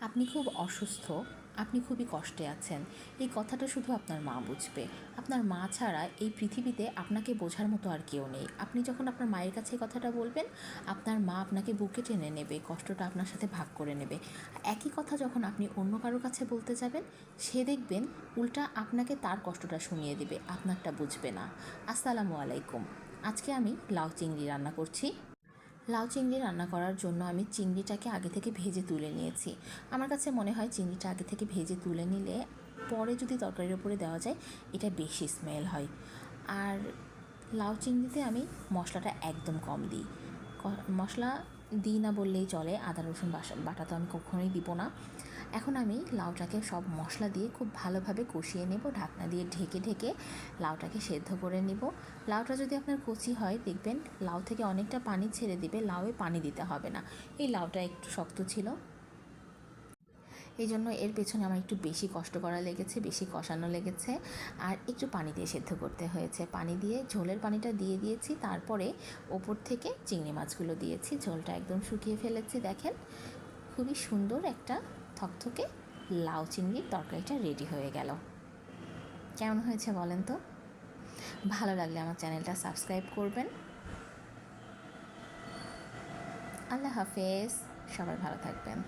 আপনি খুব অসুস্থ, আপনি খুবই কষ্টে আছেন, এই কথাটা শুধু আপনার মা বুঝবে। আপনার মা ছাড়া এই পৃথিবীতে আপনাকে বোঝার মতো আর কেউ নেই। আপনি যখন আপনার মায়ের কাছে এই কথাটা বলবেন, আপনার মা আপনাকে বুকে টেনে নেবে, কষ্টটা আপনার সাথে ভাগ করে নেবে। একই কথা যখন আপনি অন্য কারোর কাছে বলতে যাবেন, সে দেখবেন উল্টা আপনাকে তার কষ্টটা শুনিয়ে দেবে, আপনারটা বুঝবে না। আসসালামু আলাইকুম। আজকে আমি লাউ চিংড়ি রান্না করছি। লাউ চিংড়ি রান্না করার জন্য আমি চিংড়িটাকে আগে থেকে ভেজে তুলে নিয়েছি। আমার কাছে মনে হয় চিংড়িটা আগে থেকে ভেজে তুলে নিলে পরে যদি তরকারির ওপরে দেওয়া যায়, এটা বেশি স্মেল হয়। আর লাউ চিংড়িতে আমি মশলাটা একদম কম দিই। মশলা দিই না বললেই চলে, আদা রসুন বাটা তো আমি কখনোই দিব না। এখন আমি লাউটাকে সব মশলা দিয়ে খুব ভালোভাবে কষিয়ে নেব, ঢাকনা দিয়ে ঢেকে ঢেকে লাউটাকে সেদ্ধ করে নেব। লাউটা যদি আপনার কচি হয়, দেখবেন লাউ থেকে অনেকটা পানি ছেড়ে দিবে, লাউয়ে পানি দিতে হবে না। এই লাউটা একটু শক্ত ছিল, এই জন্য এর পেছনে আমার একটু বেশি কষ্ট করা লেগেছে, বেশি কষানো লেগেছে, আর একটু পানি দিয়ে সেদ্ধ করতে হয়েছে। পানি দিয়ে ঝোলের পানিটা দিয়ে দিয়েছি, তারপরে ওপর থেকে চিংড়ি মাছগুলো দিয়েছি, ঝোলটা একদম শুকিয়ে ফেলেছি। দেখেন খুবই সুন্দর একটা থকথকে লাউ চিংড়ির তরকারিটা রেডি হয়ে গেল। কেমন হয়েছে বলেন তো? ভালো লাগলে আমার চ্যানেলটা সাবস্ক্রাইব করবেন। আল্লাহ হাফেজ, সবাই ভালো থাকবেন।